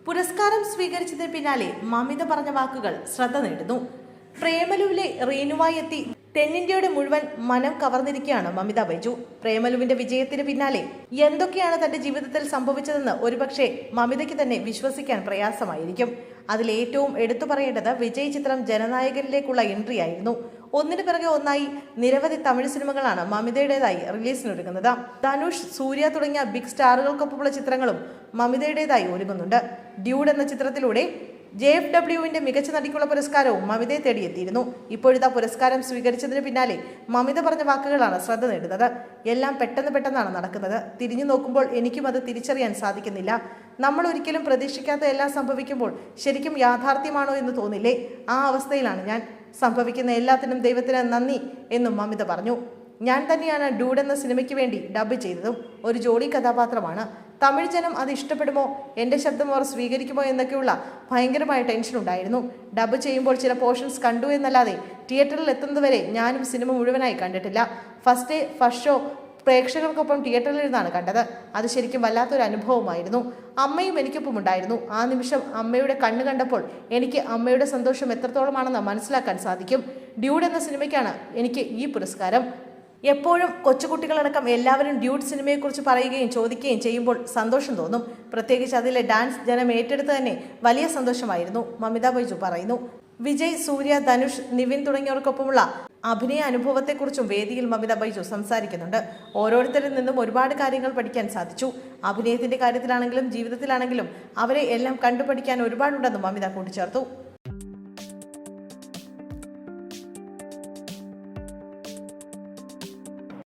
പുരസ്കാരം സ്വീകരിച്ചതിന് പിന്നാലെ മമിത പറഞ്ഞ വാക്കുകൾ ശ്രദ്ധ നേടുന്നു. പ്രേമലുവിലെ റീനുവായി എത്തി തെന്നിന്ത്യയുടെ മുഴുവൻ മനം കവർന്നിരിക്കുകയാണ് മമിത ബൈജു. പ്രേമലുവിന്റെ വിജയത്തിന് പിന്നാലെ എന്തൊക്കെയാണ് തന്റെ ജീവിതത്തിൽ സംഭവിച്ചതെന്ന് ഒരുപക്ഷെ മമിതയ്ക്ക് തന്നെ വിശ്വസിക്കാൻ പ്രയാസമായിരിക്കും. അതിലേറ്റവും എടുത്തു പറയേണ്ടത് വിജയ് ചിത്രം ജനനായകനിലേക്കുള്ള എൻട്രി ആയിരുന്നു. ഒന്നിനു പിറകെ ഒന്നായി നിരവധി തമിഴ് സിനിമകളാണ് മമിതയുടേതായി റിലീസിനൊരുങ്ങുന്നത്. ധനുഷ്, സൂര്യ തുടങ്ങിയ ബിഗ് സ്റ്റാറുകൾക്കൊപ്പമുള്ള ചിത്രങ്ങളും മമിതയുടേതായി ഒരുങ്ങുന്നുണ്ട്. ഡ്യൂഡ് എന്ന ചിത്രത്തിലൂടെ JFWവിന്റെ മികച്ച നടിക്കുള്ള പുരസ്കാരവും മമിതയെ തേടിയെത്തിയിരുന്നു. ഇപ്പോഴത്തെ പുരസ്കാരം സ്വീകരിച്ചതിന് പിന്നാലെ മമിത പറഞ്ഞ വാക്കുകളാണ് ശ്രദ്ധ നേടുന്നത്. എല്ലാം പെട്ടെന്നാണ് നടക്കുന്നത്. തിരിഞ്ഞു നോക്കുമ്പോൾ എനിക്കും അത് തിരിച്ചറിയാൻ സാധിക്കുന്നില്ല. നമ്മൾ ഒരിക്കലും പ്രതീക്ഷിക്കാത്ത എല്ലാം സംഭവിക്കുമ്പോൾ ശരിക്കും യാഥാർത്ഥ്യമാണോ എന്ന് തോന്നില്ലേ? ആ അവസ്ഥയിലാണ് ഞാൻ. സംഭവിക്കുന്ന എല്ലാത്തിനും ദൈവത്തിന് നന്ദി എന്നും മമിത പറഞ്ഞു. ഞാൻ തന്നെയാണ് ഡ്യൂഡ് എന്ന സിനിമയ്ക്ക് വേണ്ടി ഡബ് ചെയ്തതും. ഒരു ജോഡി കഥാപാത്രമാണ്. തമിഴ് ജനം അത് ഇഷ്ടപ്പെടുമോ, എൻ്റെ ശബ്ദം അവർ സ്വീകരിക്കുമോ എന്നൊക്കെയുള്ള ഭയങ്കരമായ ടെൻഷൻ ഉണ്ടായിരുന്നു. ഡബ് ചെയ്യുമ്പോൾ ചില പോർഷൻസ് കണ്ടു എന്നല്ലാതെ തിയേറ്ററിൽ എത്തുന്നതുവരെ ഞാനും സിനിമ മുഴുവനായി കണ്ടിട്ടില്ല. ഫസ്റ്റ് ഷോ പ്രേക്ഷകർക്കൊപ്പം തിയേറ്ററിൽ ഇരുന്നാണ് കണ്ടത്. അത് ശരിക്കും വല്ലാത്തൊരു അനുഭവമായിരുന്നു. അമ്മയും എനിക്കൊപ്പം ഉണ്ടായിരുന്നു. ആ നിമിഷം അമ്മയുടെ കണ്ണ് കണ്ടപ്പോൾ എനിക്ക് അമ്മയുടെ സന്തോഷം എത്രത്തോളമാണെന്ന് മനസ്സിലാക്കാൻ സാധിക്കും. ഡ്യൂഡ് എന്ന സിനിമയ്ക്കാണ് എനിക്ക് ഈ പുരസ്കാരം. എപ്പോഴും കൊച്ചുകുട്ടികളടക്കം എല്ലാവരും ഡ്യൂഡ് സിനിമയെക്കുറിച്ച് പറയുകയും ചോദിക്കുകയും ചെയ്യുമ്പോൾ സന്തോഷം തോന്നും. പ്രത്യേകിച്ച് അതിലെ ഡാൻസ് ജനം ഏറ്റെടുത്ത് തന്നെ വലിയ സന്തോഷമായിരുന്നു, മമിത ബൈജു പറയുന്നു. വിജയ്, സൂര്യ, ധനുഷ്, നിവിൻ തുടങ്ങിയവർക്കൊപ്പമുള്ള അഭിനയ അനുഭവത്തെക്കുറിച്ചും വേദിയിൽ മമിത ബൈജു സംസാരിക്കുന്നുണ്ട്. ഓരോരുത്തരിൽ നിന്നും ഒരുപാട് കാര്യങ്ങൾ പഠിക്കാൻ സാധിച്ചു. അഭിനയത്തിന്റെ കാര്യത്തിലാണെങ്കിലും ജീവിതത്തിലാണെങ്കിലും അവരെ എല്ലാം കണ്ടുപഠിക്കാൻ ഒരുപാടുണ്ടെന്നും മമിത കൂട്ടിച്ചേർത്തു.